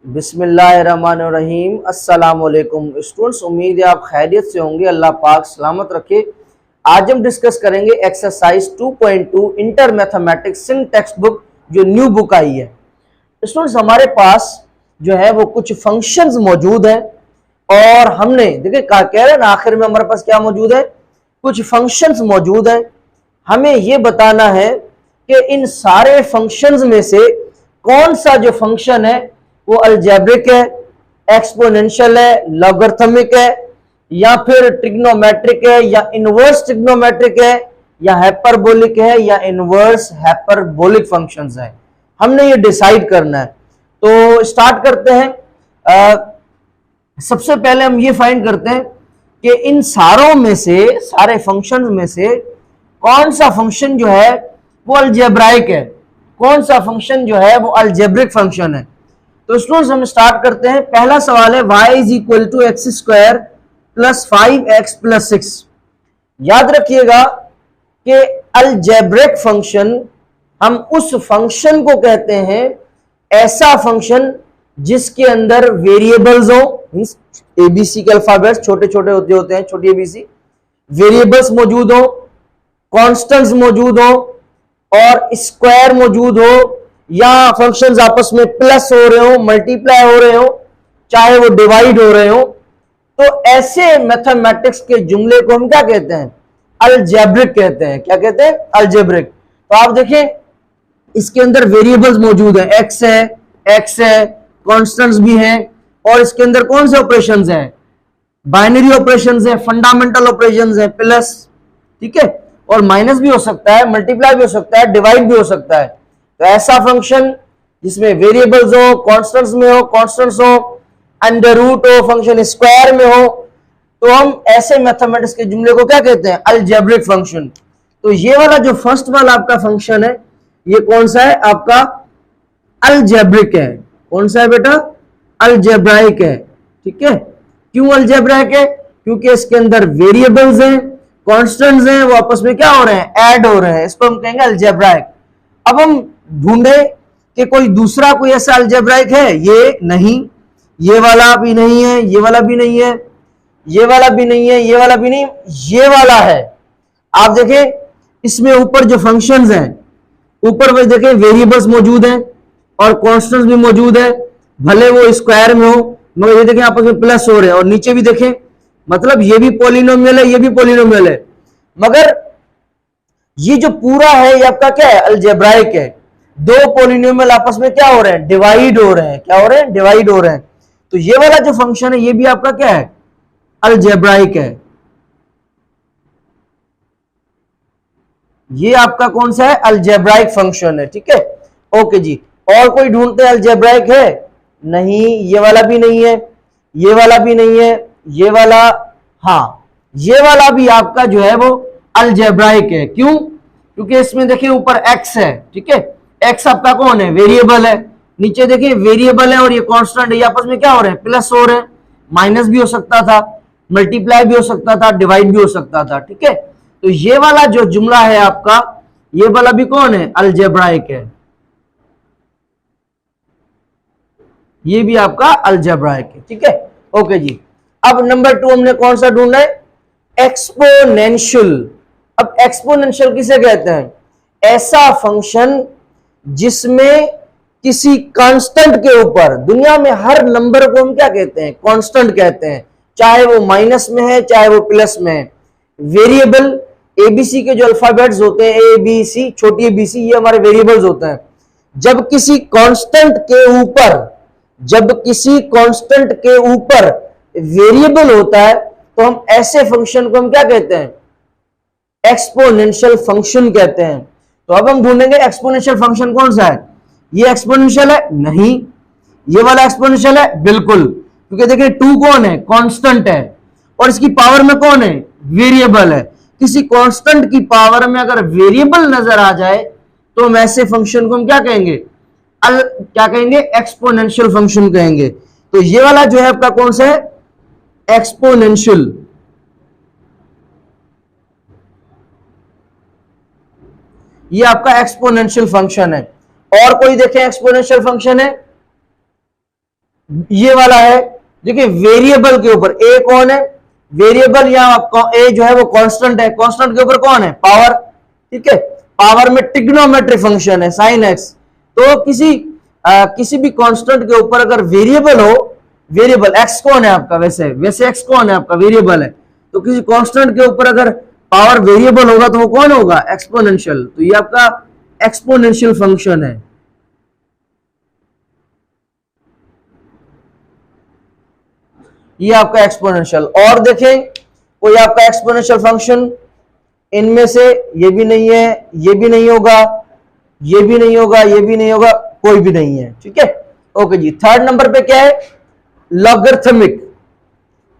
बिस्मिल्लाहिर्रहमानिर्रहीम। अस्सलाम वालेकुम स्टूडेंट्स, उम्मीद है आप खैरियत से होंगे। अल्लाह पाक सलामत रखे। आज हम डिस्कस करेंगे exercise 2.2 inter mathematics Singh text book, जो न्यू बुक आई है। स्टूडेंट्स, हमारे पास जो है वो कुछ फंक्शंस मौजूद हैं और हमने देखिए कह रहे हैं ना, आखिर में हमारे पास क्या मौजूद है, कुछ फंक्शंस मौजूद है। हमें ये बताना है कि इन सारे फंक्शंस में से कौन सा जो फंक्शन है वो अलजेब्रिक है, एक्सपोनेंशियल है, लॉगरिथमिक है, या फिर ट्रिग्नोमेट्रिक है, या इनवर्स ट्रिग्नोमेट्रिक है, या हाइपरबोलिक है, या इनवर्स हाइपरबोलिक फंक्शंस है। हमने ये डिसाइड करना है। तो स्टार्ट करते हैं। सबसे पहले हम ये फाइंड करते हैं कि इन सारों में से, सारे फंक्शंस में से कौन सा फंक्शन जो है वो अलजेब्राइक है, कौन सा फंक्शन जो है वो अलजेब्रिक फंक्शन है। तो स्टूडेंट्स, हम स्टार्ट करते हैं। पहला सवाल है y is equal to X square plus 5x plus 6। याद रखिएगा कि अलजेब्रिक फंक्शन, हम उस फंक्शन को कहते हैं, ऐसा फंक्शन जिसके अंदर वेरिएबल्स हो, मींस एबीसी के अल्फाबेट्स छोटे छोटे होते हैं, छोटी एबीसी, वेरिएबल्स मौजूद हो, कॉन्स्टेंट्स मौजूद हो और स्क्वायर मौजूद हो, या फंक्शंस आपस में प्लस हो रहे हो, मल्टीप्लाई हो रहे हो, चाहे वो डिवाइड हो रहे हो। तो ऐसे मैथमेटिक्स के जुमले को हम क्या कहते हैं, अलजेब्रिक कहते हैं। क्या कहते हैं, अलजेब्रिक। तो आप देखें, इसके अंदर वेरिएबल्स मौजूद है, एक्स है, कॉन्स्टेंट्स भी हैं, और इसके अंदर कौन से ऑपरेशंस हैं, बाइनरी ऑपरेशंस हैं, फंडामेंटल ऑपरेशंस हैं, प्लस, ठीक है, और माइनस भी हो सकता है, मल्टीप्लाई भी हो सकता है, डिवाइड भी हो सकता है। तो ऐसा फंक्शन जिसमें वेरिएबल्स हो, कॉन्स्टेंट्स में हो, कॉन्स्टेंट्स हो, अंडर रूट हो, फंक्शन स्क्वायर में हो, तो हम ऐसे मैथमेटिक्स के जुमले को क्या कहते हैं, अलजेब्रिक फंक्शन। तो ये वाला जो फर्स्ट वाला आपका फंक्शन है, ये कौन सा है, आपका अलजेब्रिक है। कौन सा है बेटा, अलजेब्राइक है। ठीक है, क्यों अलजेब्राइक है, क्योंकि इसके अंदर वेरिएबल्स हैं, कॉन्स्टेंट्स हैं, वो आपस में क्या हो रहे हैं, ऐड हो रहे हैं, इसको हम कहेंगे अलजेब्राइक। अब हम ढूंढे कि कोई दूसरा कोई ऐसा अलजेब्राइक है, ये नहीं, ये वाला भी नहीं है, ये वाला भी नहीं है, ये वाला भी नहीं है, ये वाला भी नहीं, ये वाला है। आप देखें, इसमें ऊपर जो फंक्शंस हैं, ऊपर में देखें वेरिएबल्स मौजूद हैं और कांस्टेंट्स भी मौजूद है, भले वो स्क्वायर में हो, मगर ये देखें आपस में प्लस हो रहे हैं, और नीचे भी देखें, मतलब ये भी पॉलिनोमियल है, ये भी पॉलिनोमियल है, मगर ये जो पूरा है ये आपका क्या है, अलजेब्राइक है। दो पॉलिनोमियल आपस में क्या हो रहे हैं, डिवाइड हो रहे हैं। क्या हो रहे हैं, डिवाइड हो रहे हैं। तो ये वाला जो फंक्शन है ये भी आपका क्या है, अलजेब्राइक है। ये आपका कौन सा है, अलजेब्राइक फंक्शन है। ठीक है, ओके जी। और कोई ढूंढते हैं अलजेब्राइक है, नहीं, ये वाला भी नहीं है, ये वाला भी नहीं है, ये वाला, हाँ, ये वाला भी आपका जो है वो अलजेब्राइक है। क्यों, क्योंकि इसमें देखिए ऊपर x है, ठीक है, x आपका कौन है, वेरिएबल है, नीचे देखिए वेरिएबल है और ये कांस्टेंट है, ये आपस में क्या हो रहे हैं, प्लस हो रहे हैं, माइनस भी हो सकता था, मल्टीप्लाई भी हो सकता था, डिवाइड भी हो सकता था। ठीक है, तो ये वाला जो जुमला है आपका, ये वाला भी कौन है, अलजेब्राइक है। ये भी आपका अलजेब्राइक है। ठीक है, ओके जी। अब नंबर 2 हमने कौन सा ढूंढना है, एक्सपोनेंशियल। अब एक्सपोनेंशियल किसे कहते हैं, ऐसा फंक्शन जिसमें किसी कांस्टेंट के ऊपर, दुनिया में हर नंबर को हम क्या कहते हैं, कांस्टेंट कहते हैं, चाहे वो माइनस में है चाहे वो प्लस में है। वेरिएबल, एबीसी के जो अल्फाबेट्स होते हैं, ए बी सी, छोटी एबीसी, ये हमारे वेरिएबल्स होते हैं। जब किसी कांस्टेंट के ऊपर, जब किसी कांस्टेंट के ऊपर वेरिएबल होता है, तो हम ऐसे फंक्शन को हम क्या कहते हैं, एक्सपोनेंशियल फंक्शन कहते हैं। तो अब हम ढूंढेंगे एक्सपोनेंशियल फंक्शन कौन सा है, ये एक्सपोनेंशियल है, नहीं, ये वाला एक्सपोनेंशियल है, बिल्कुल, क्योंकि देखिए 2 कौन है, कांस्टेंट है, और इसकी पावर में कौन है, वेरिएबल है। किसी कांस्टेंट की पावर में अगर वेरिएबल नजर आ जाए तो हम ऐसे फंक्शन को हम क्या कहेंगे, क्या कहेंगे, एक्सपोनेंशियल फंक्शन कहेंगे। तो ये वाला जो है आपका कौन सा है, एक्सपोनेंशियल। ये आपका एक्सपोनेंशियल फंक्शन है। और कोई देखें एक्सपोनेंशियल फंक्शन है, ये वाला है, देखिए वेरिएबल के ऊपर ए कौन है, वेरिएबल या ए जो है वो कांस्टेंट है, कांस्टेंट के ऊपर कौन है, पावर, ठीक है। पावर में ट्रिग्नोमेट्रिक फंक्शन है साइन एक्स, तो किसी भी कांस्टेंट के ऊपर अगर वेरिएबल हो, वेरिएबल एक्स कौन है आपका, वैसे एक्स कौन है आपका, वेरिएबल है, तो किसी कांस्टेंट के ऊपर अगर पावर वेरिएबल होगा तो वो कौन होगा, एक्सपोनेंशियल, तो ये आपका एक्सपोनेंशियल फंक्शन है। ये आपका एक्सपोनेंशियल। और देखें कोई आपका एक्सपोनेंशियल फंक्शन, इनमें से ये भी नहीं है, ये भी नहीं होगा, ये भी नहीं होगा, ये भी नहीं होगा, कोई भी नहीं है, ठीक है। ओके जी, थर्ड नंबर पे क्या है, लॉगरिथमिक।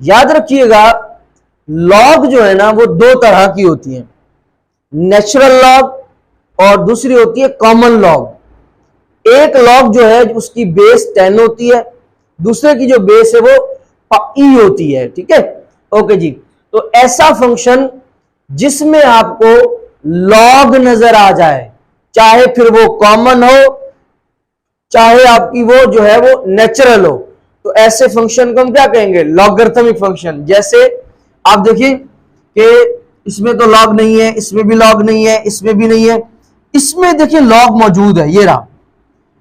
याद रखिएगा लॉग जो है ना वो दो तरह की होती है, नेचुरल लॉग और दूसरी होती है कॉमन लॉग। एक लॉग जो है उसकी बेस 10 होती है, दूसरे की जो बेस है वो ई होती है, ठीक है। ओके जी, तो ऐसा फंक्शन जिसमें आपको लॉग नजर आ जाए, चाहे फिर वो कॉमन हो, चाहे आपकी वो जो है वो नेचुरल हो, तो ऐसे फंक्शन को हम क्या कहेंगे, लॉगरिथमिक फंक्शन। जैसे आप देखिए कि इसमें तो लॉग नहीं है, इसमें भी लॉग नहीं है, इसमें भी नहीं है, इसमें देखिए लॉग मौजूद है, ये रहा।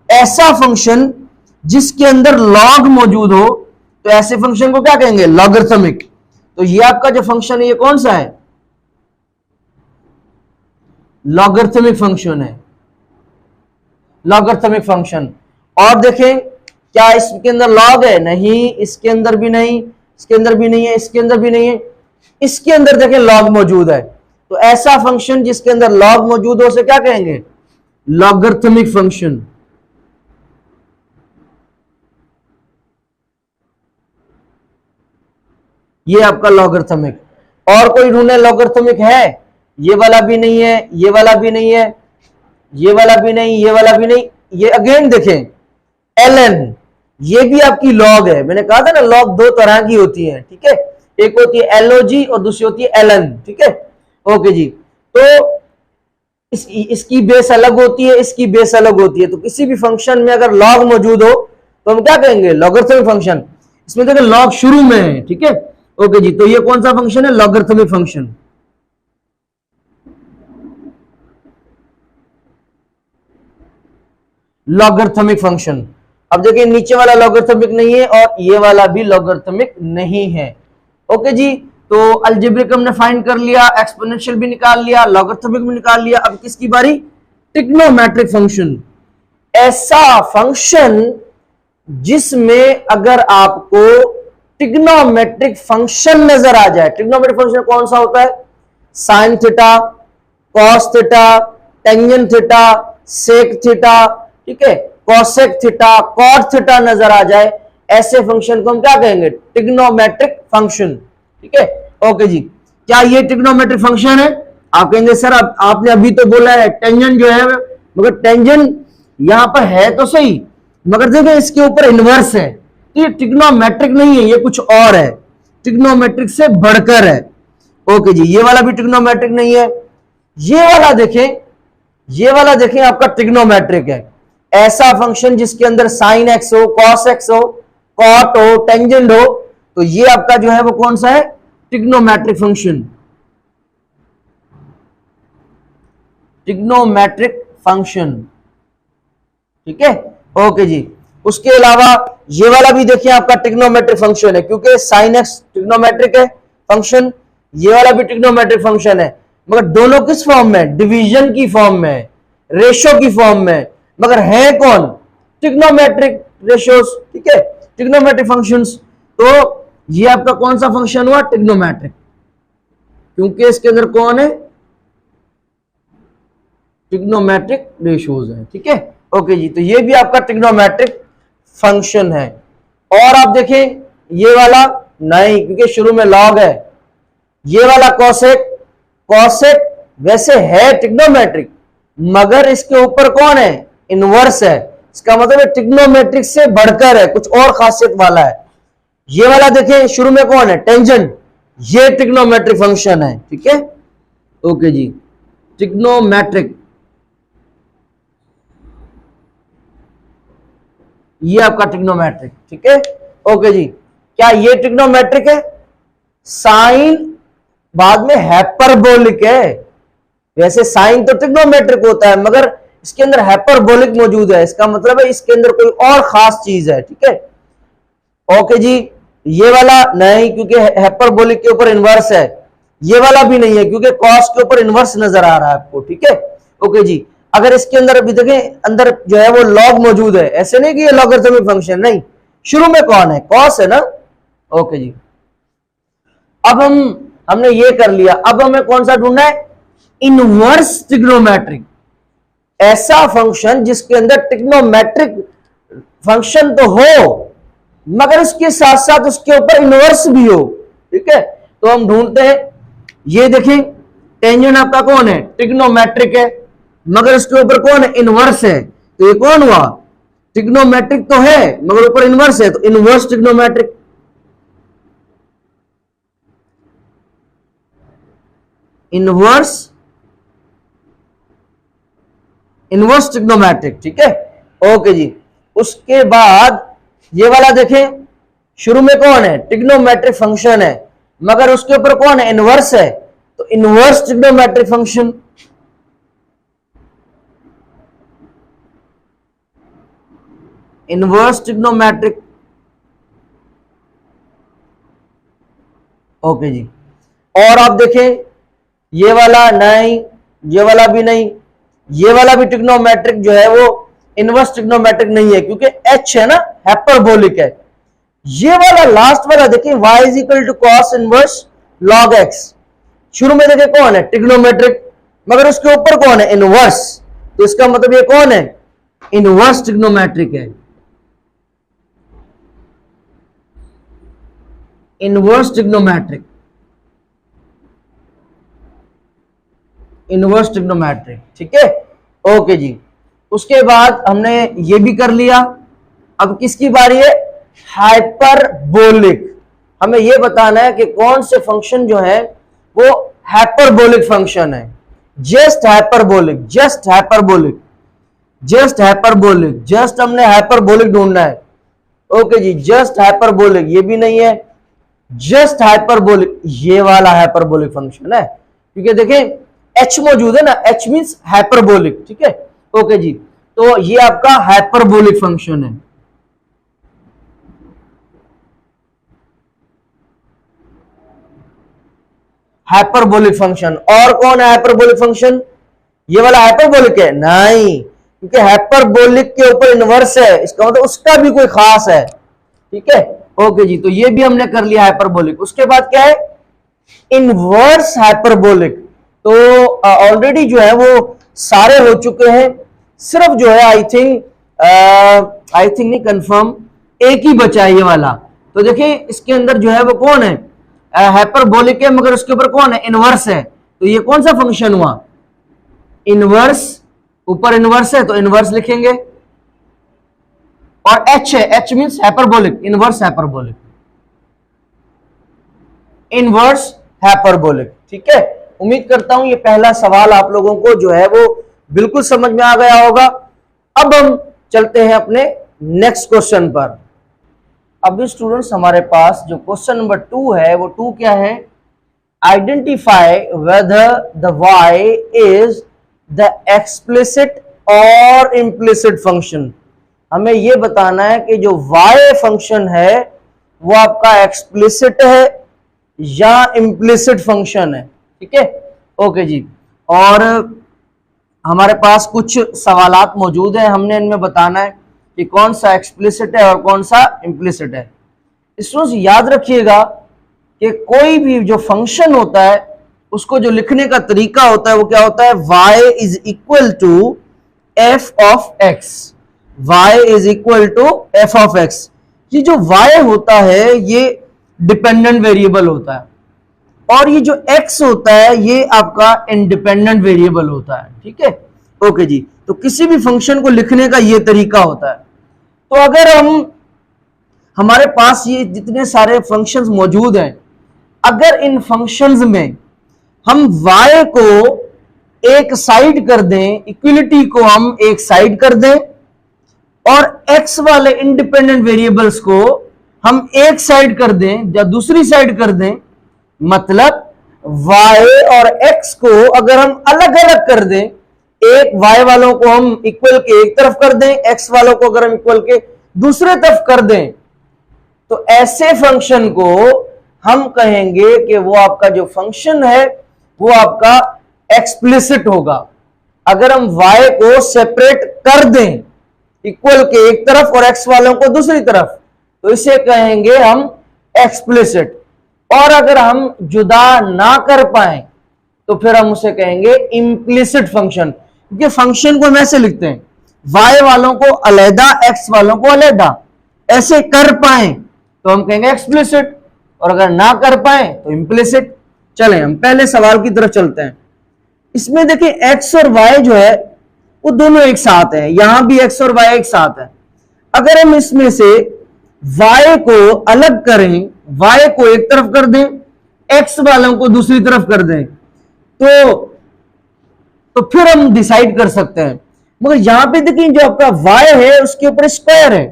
ऐसा फंक्शन जिसके अंदर लॉग मौजूद हो तो ऐसे फंक्शन को क्या कहेंगे, लॉगरिथमिक। तो ये आपका जो फंक्शन है ये कौन सा है, लॉगरिथमिक फंक्शन है, लॉगरिथमिक फंक्शन। और देखें क्या इसके अंदर लॉग है, नहीं, इसके अंदर भी नहीं, इसके अंदर भी नहीं है, इसके अंदर भी नहीं है, इसके अंदर देखें लॉग मौजूद है। तो ऐसा फंक्शन जिसके अंदर लॉग मौजूद हो उसे क्या कहेंगे, लॉगरिथमिक फंक्शन। ये आपका लॉगरिथमिक। और कोई ढूंढे लॉगरिथमिक है, ये वाला भी नहीं है, ये वाला भी नहीं है, ये वाला भी नहीं, ये वाला भी नहीं, ये अगेन देखें ln, ये भी आपकी लॉग है। मैंने कहा था ना लॉग दो तरह की होती है, ठीक है, एक होती है LOG और दूसरी होती है ln, ठीक है। ओके जी, तो इसकी बेस अलग होती है, इसकी बेस अलग होती है, तो किसी भी फंक्शन में अगर लॉग मौजूद हो तो हम क्या कहेंगे, लॉगरिथमिक फंक्शन। इसमें देखिए लॉग शुरू में है, ठीक है। ओके जी, तो ये कौन सा फंक्शन है, लॉगरिथमिक फंक्शन। Logarithmic function. अब देखिए नीचे वाला लॉगरिथमिक नहीं है और ये वाला भी लॉगरिथमिक नहीं है। ओके जी, तो अलजेब्रिक हमने फाइंड कर लिया, एक्सपोनेंशियल भी निकाल लिया, लॉगरिथमिक भी निकाल लिया। अब किसकी बारी, ट्रिग्नोमेट्रिक फंक्शन। ऐसा फंक्शन जिसमें अगर आपको ट्रिग्नोमेट्रिक फंक्शन नजर आ जाए। ट्रिग्नोमेट्रिक फंक्शन कौन सा होता है, sine theta, cos theta, tangent theta, sec theta, ठीक है, कॉसेक थीटा, कॉट थीटा नजर आ जाए, ऐसे फंक्शन को हम क्या कहेंगे, ट्रिग्नोमेट्रिक फंक्शन, ठीक है। ओके जी, क्या ये ट्रिग्नोमेट्रिक फंक्शन है, आप कहेंगे सर आपने अभी तो बोला है टेंजेंट जो है, मगर टेंजेंट यहां पर है तो सही, मगर देखिए इसके ऊपर इनवर्स है, ये ट्रिग्नोमेट्रिक नहीं है, ये कुछ और है, ट्रिग्नोमेट्रिक से बढ़कर है। ओके जी, ये वाला भी ट्रिग्नोमेट्रिक नहीं है। ये वाला देखें, ये वाला देखें आपका ट्रिग्नोमेट्रिक है। ऐसा फंक्शन जिसके अंदर साइन एक्स हो, कॉस एक्स हो, कॉट हो, टेंजेंट हो, तो ये आपका जो है वो कौन सा है, ट्रिग्नोमेट्रिक फंक्शन, ट्रिग्नोमेट्रिक फंक्शन, ठीक है। ओके जी, उसके अलावा ये वाला भी देखिए आपका ट्रिग्नोमेट्रिक फंक्शन है, क्योंकि साइन एक्स ट्रिग्नोमेट्रिक है फंक्शन, ये वाला भी ट्रिग्नोमेट्रिक फंक्शन है, मगर दोनों किस फॉर्म में, डिवीजन की फॉर्म में, रेशो की फॉर्म में, मगर है कौन, ट्रिग्नोमेट्रिक रेशियोज, ठीक है, ट्रिग्नोमेट्रिक फंक्शंस। तो ये आपका कौन सा फंक्शन हुआ, ट्रिग्नोमेट्रिक, क्योंकि इसके अंदर कौन है, ट्रिग्नोमेट्रिक रेशियोज है, ठीक है। ओके जी, तो ये भी आपका ट्रिग्नोमेट्रिक फंक्शन है। और आप देखें ये वाला नहीं, क्योंकि शुरू में लॉग है। ये वाला कॉसेक, कॉसेक वैसे है ट्रिग्नोमेट्रिक, मगर इसके ऊपर कौन है, इनवर्स है, इसका मतलब है ट्रिग्नोमेट्रिक से बढ़कर है, कुछ और खासियत वाला है। ये वाला देखें शुरू में कौन है, टेंजेंट, ये ट्रिग्नोमेट्रिक फंक्शन है, ठीक है। ओके जी, ट्रिग्नोमेट्रिक, ये आपका ट्रिग्नोमेट्रिक, ठीक है। ओके जी, क्या ये ट्रिग्नोमेट्रिक है? साइन बाद में हाइपरबोलिक है। वैसे साइन तो ट्रिग्नोमेट्रिक होता है, मगर इसके अंदर हाइपरबोलिक मौजूद है, इसका मतलब है इसके अंदर कोई और खास चीज है, ठीक है। ओके जी, ये वाला नहीं क्योंकि हाइपरबोलिक के ऊपर इनवर्स है, ये वाला भी नहीं है क्योंकि कॉस के ऊपर इनवर्स नजर आ रहा है आपको, ठीक है। ओके जी, अगर इसके अंदर अभी देखें अंदर जो है वो लॉग मौजूद है, ऐसे नहीं कि ये लॉगरिथमिक फंक्शन, नहीं, शुरू में कौन है? कॉस है ना। ओके जी, अब हमने ये कर लिया, अब हमें कौन सा ढूंढना है? इनवर्स ट्रिग्नोमेट्रिक, ऐसा फंक्शन जिसके अंदर ट्रिग्नोमेट्रिक फंक्शन तो हो मगर उसके साथ साथ उसके ऊपर इनवर्स भी हो, ठीक है। तो हम ढूंढते हैं, ये देखें टेंजेंट आपका कौन है? ट्रिग्नोमेट्रिक है, मगर उसके ऊपर कौन है? इनवर्स है। तो ये कौन हुआ? ट्रिग्नोमेट्रिक तो है मगर ऊपर इनवर्स है, तो इनवर्स ट्रिग्नोमेट्रिक। इनवर्स ट्रिग्नोमेट्रिक, ठीक है। ओके जी, उसके बाद ये वाला देखें, शुरू में कौन है? ट्रिग्नोमेट्रिक फंक्शन है मगर उसके ऊपर कौन है? इनवर्स है, तो inverse trigonometric function. Inverse trigonometric, okay जी। और आप देखें ये वाला नहीं, ये वाला भी नहीं, ये वाला भी ट्रिग्नोमेट्रिक जो है वो इनवर्स ट्रिग्नोमेट्रिक नहीं है क्योंकि एच है ना, हाइपरबोलिक है। ये वाला लास्ट वाला देखिए, y is equal to cos inverse log x, शुरू में देखिए कौन है? ट्रिग्नोमेट्रिक, मगर उसके ऊपर कौन है? इनवर्स, तो इसका मतलब ये कौन है? इनवर्स ट्रिग्नोमेट्रिक है। इनवर्स ट्रिग्नोमेट्रिक, इनवर्स ट्रिग्नोमेट्रिक, ठीक है। ओके जी, उसके बाद हमने ये भी कर लिया, अब किसकी बारी है? हाइपरबोलिक। हमें यह बताना है कि कौन से फंक्शन जो है वो हाइपरबोलिक फंक्शन है। Just hyperbolic, just hyperbolic, just hyperbolic, just हमने हाइपरबोलिक ढूंढना है। ओके जी, जस्ट हाइपरबोलिक ये भी नहीं है, जस्ट हाइपरबोलिक ये वाला हाइपरबोलिक फंक्शन है क्योंकि देखें एच मौजूद है ना, एच मींस हाइपरबोलिक, ठीक है। ओके जी, तो ये आपका हाइपरबोलिक फंक्शन है। हाइपरबोलिक फंक्शन, और कौन है हाइपरबोलिक फंक्शन? ये वाला हाइपरबोलिक है? नहीं, क्योंकि हाइपरबोलिक के ऊपर इनवर्स है, इसका मतलब उसका भी कोई खास है, ठीक है। ओके जी, तो ये भी हमने कर लिया हाइपरबोलिक। उसके बाद क्या है? Inverse hyperbolic. तो ऑलरेडी जो है वो सारे हो चुके हैं, सिर्फ जो है आई थिंक नहीं, कंफर्म एक ही बचा है ये वाला। तो देखिए इसके अंदर जो है वो कौन है? हाइपरबोलिक है मगर उसके ऊपर कौन है? इनवर्स है, तो ये कौन सा फंक्शन हुआ? इनवर्स, ऊपर इनवर्स है तो इनवर्स लिखेंगे, और एच है, H means hyperbolic, inverse hyperbolic, inverse hyperbolic, ठीक है। उम्मीद करता हूं ये पहला सवाल आप लोगों को जो है वो बिल्कुल समझ में आ गया होगा। अब हम चलते हैं अपने नेक्स्ट क्वेश्चन पर। अब स्टूडेंट्स हमारे पास जो क्वेश्चन नंबर 2 है वो 2 क्या है? Identify whether the y is the explicit और इम्प्लिसिट फंक्शन। हमें यह बताना है कि जो y फंक्शन है वो आपका एक्सप्लिसिट है या इम्प्लिसिट फंक्शन है, ठीक है। ओके जी, और हमारे पास कुछ सवालात मौजूद हैं, हमने इनमें बताना है कि कौन सा एक्सप्लिसिट है और कौन सा इम्प्लिसिट है। स्टूडेंट्स याद रखिएगा कि कोई भी जो फंक्शन होता है उसको जो लिखने का तरीका होता है वो क्या होता है? y is equal to f of x, y is equal to f of x। ये जो y होता है ये डिपेंडेंट वेरिएबल होता है और ये जो x होता है ये आपका इंडिपेंडेंट वेरिएबल होता है, ठीक है। ओके जी, तो किसी भी फंक्शन को लिखने का ये तरीका होता है। तो अगर हमारे पास ये जितने सारे फंक्शंस मौजूद हैं, अगर इन फंक्शंस में हम y को एक साइड कर दें, इक्वलिटी को हम एक साइड कर दें और x वाले इंडिपेंडेंट वेरिएबल्स को हम एक साइड कर दें या दूसरी साइड कर दें, मतलब y और x को अगर हम अलग अलग कर दें, एक y वालों को हम इक्वल के एक तरफ कर दें, x वालों को अगर हम इक्वल के दूसरे तरफ कर दें, तो ऐसे फंक्शन को हम कहेंगे कि वो आपका जो फंक्शन है वो आपका एक्सप्लिसिट होगा। अगर हम y को सेपरेट कर दें इक्वल के एक तरफ और x वालों को दूसरी तरफ, तो इसे कहेंगे हम एक्सप्लिसिट। और अगर हम जुदा ना कर पाए तो फिर हम उसे कहेंगे इम्प्लिसिट फंक्शन। क्योंकि फंक्शन को हम ऐसे लिखते हैं, y वालों को अलहदा x वालों को अलहदा, ऐसे कर पाए तो हम कहेंगे एक्सप्लिसिट, और अगर ना कर पाए तो इम्प्लिसिट। चलें हम पहले सवाल की तरफ चलते हैं। इसमें देखिए x और y जो है वो दोनों एक साथ हैं, यहां भी x और y एक साथ है। अगर हम इसमें से y को अलग करें, y को एक तरफ कर दें, x वालों को दूसरी तरफ कर दें, तो फिर हम डिसाइड कर सकते हैं। मगर यहां पे देखिए जो आपका y है उसके ऊपर स्क्वायर है,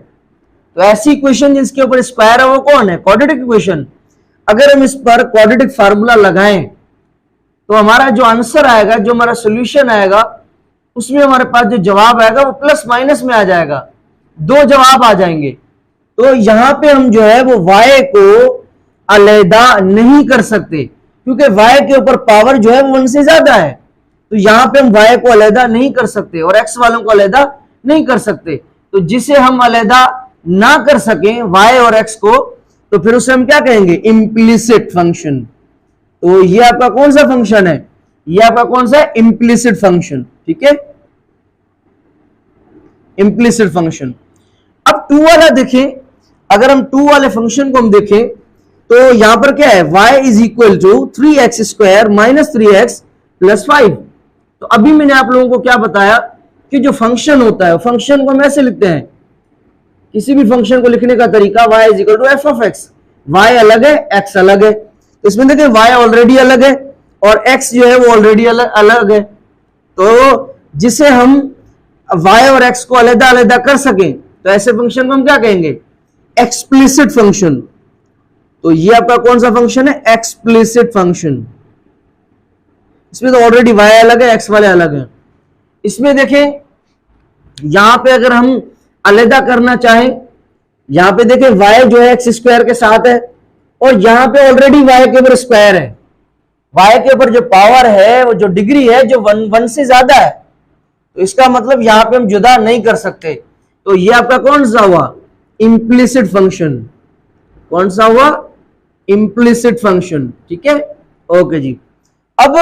तो ऐसी इक्वेशन जिसके ऊपर स्क्वायर है वो कौन है? Quadratic equation. अगर हम इस पर क्वाड्रेटिक फार्मूला लगाएं तो हमारा जो आंसर आएगा, जो हमारा सोल्यूशन आएगा, उसमें हमारे पास जो जवाब आएगा वो प्लस माइनस में आ जाएगा, दो जवाब आ जाएंगे। तो यहां पे हम जो है वो y को अलहदा नहीं कर सकते, क्योंकि y के ऊपर पावर जो है वो 1 से ज्यादा है। तो यहां पे हम y को अलहदा नहीं कर सकते और x वालों को अलहदा नहीं कर सकते। तो जिसे हम अलहदा ना कर सकें y और x को, तो फिर उसे हम क्या कहेंगे? Implicit function. तो ये आपका कौन सा फंक्शन है? ये आपका कौन सा है? Implicit function. ठीक है, इम्प्लिसिट फंक्शन। अब 2 वाला देखें, अगर हम 2 वाले फंक्शन को हम देखें तो यहां पर क्या है? y is equal to 3x square minus 3x plus 5। तो अभी मैंने आप लोगों को क्या बताया कि जो फंक्शन होता है, फंक्शन को हम ऐसे लिखते हैं, किसी भी फंक्शन को लिखने का तरीका y is equal to F of X. y अलग है, x अलग है। इसमें देखिए y ऑलरेडी अलग है और x जो है वो ऑलरेडी अलग है। तो जिसे हम y और x को अलग अलग कर सकें, तो ऐसे फंक्शन को हम क्या कहेंगे? Explicit function. तो ये आपका कौन सा फंक्शन है? Explicit function. इसमें तो ऑलरेडी y अलग है, x वाले अलग है। इसमें देखें यहां पे अगर हम अलहदा करना चाहें, यहां पे देखें y जो है एक्स स्क्वायर के साथ है और यहां पे ऑलरेडी y के ऊपर स्क्वायर है। y के ऊपर जो पावर है, वो जो डिग्री है, जो 1 से ज्यादा है, तो इसका मतलब यहां पे हम जुदा नहीं कर सकते। तो ये आपका कौन सा हुआ? Implicit function. कौन सा हुआ? Implicit function. ठीक है, ओके जी। अब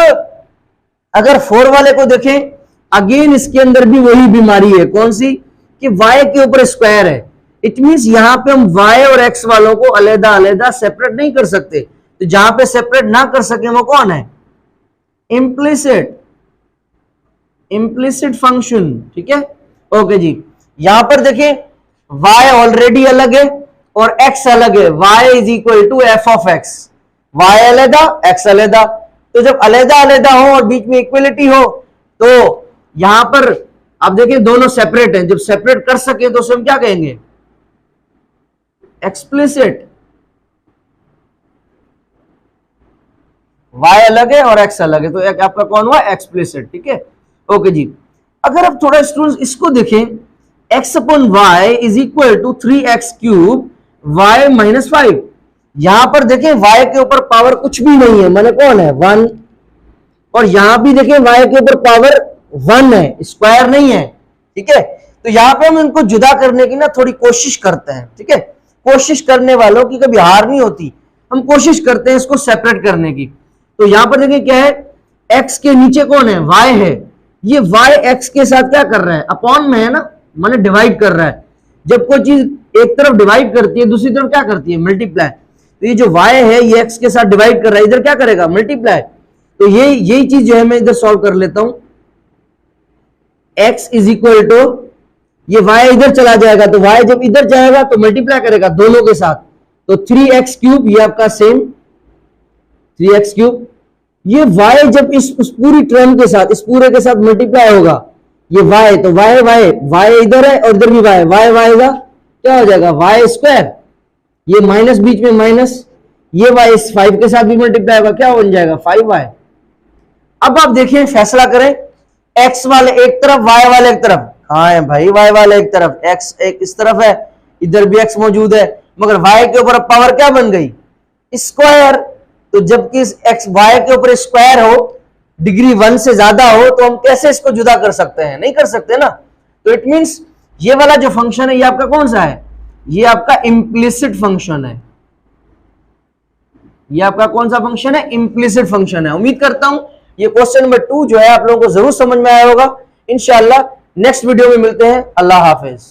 अगर 4 वाले को देखें, अगेन इसके अंदर भी वही बीमारी है। कौन सी? कि y के ऊपर स्क्वायर है। इट मींस यहां पे हम y और x वालों को अलहदा अलहदा सेपरेट नहीं कर सकते। तो जहां पे सेपरेट ना कर सके वो कौन है? Implicit, implicit function. ठीक है, ओके जी। यहां पर देखें y ऑलरेडी अलग है और x अलग है। y is equal to F of X. y अलहदा, x अलहदा। तो जब अलहदा अलहदा हो और बीच में इक्वलिटी हो, तो यहां पर आप देखिए दोनों सेपरेट हैं। जब सेपरेट कर सके तो उसे हम क्या कहेंगे? एक्सप्लिसिट। y अलग है और x अलग है, तो एक आपका कौन हुआ? एक्सप्लिसिट। ठीक है, ओके जी। अगर आप थोड़ा स्टूडेंट्स इसको देखें, x upon y is equal to 3x cube y minus 5। यहां पर देखें y के ऊपर पावर कुछ भी नहीं है, माने कौन है? 1। और यहां भी देखें y के ऊपर पावर 1 है, स्क्वायर नहीं है। ठीक है, तो यहां पे हम इनको जुदा करने की ना थोड़ी कोशिश करते हैं। ठीक है, कोशिश करने वालों की कभी हार नहीं होती। हम कोशिश करते हैं इसको सेपरेट करने की। तो यहां पर देखिए क्या है? x के नीचे कौन है? y है। ये y x के साथ क्या कर रहा है? अपॉन में है ना, माने डिवाइड कर रहा है। जब कोई चीज एक तरफ डिवाइड करती है, दूसरी तरफ क्या करती है? मल्टीप्लाई। तो ये जो y है ये x के साथ डिवाइड कर रहा है, इधर क्या करेगा? मल्टीप्लाई। तो यही चीज जो है मैं इधर सॉल्व कर लेता हूं। x इज इक्वल टू, ये y इधर चला जाएगा, तो y जब इधर जाएगा तो मल्टीप्लाई करेगा दोनों के साथ, तो 3x क्यूब, ये आपका सेम 3x क्यूब। ये y जब इस पूरी टर्म के साथ, इस पूरे के साथ मल्टीप्लाई होगा, ये y, तो y इधर है और इधर भी y का क्या हो जाएगा y स्क्वायर, ये माइनस बीच में माइनस, ये y इस 5 के साथ भी मल्टीप्लाई होगा, क्या बन जाएगा 5y। अब आप देखिए फैसला करें, x वाले एक तरफ y वाले एक तरफ, कहां है भाई y वाले एक तरफ, x एक इस तरफ है, इधर भी x मौजूद है, मगर y के ऊपर पावर क्या बन गई स्क्वायर। तो जबकि x y के ऊपर स्क्वायर हो, डिग्री 1 से ज्यादा हो, तो हम कैसे इसको जुदा कर सकते हैं, नहीं कर सकते ना। तो इट मींस ये वाला जो फंक्शन है ये आपका कौन सा है, ये आपका इम्प्लिसिट फंक्शन है। ये आपका कौन सा फंक्शन है, इम्प्लिसिट फंक्शन है। उम्मीद करता हूं ये क्वेश्चन नंबर 2 जो है आप लोगों को जरूर समझ में आया होगा। इंशाल्लाह नेक्स्ट वीडियो में मिलते हैं। अल्लाह हाफिज।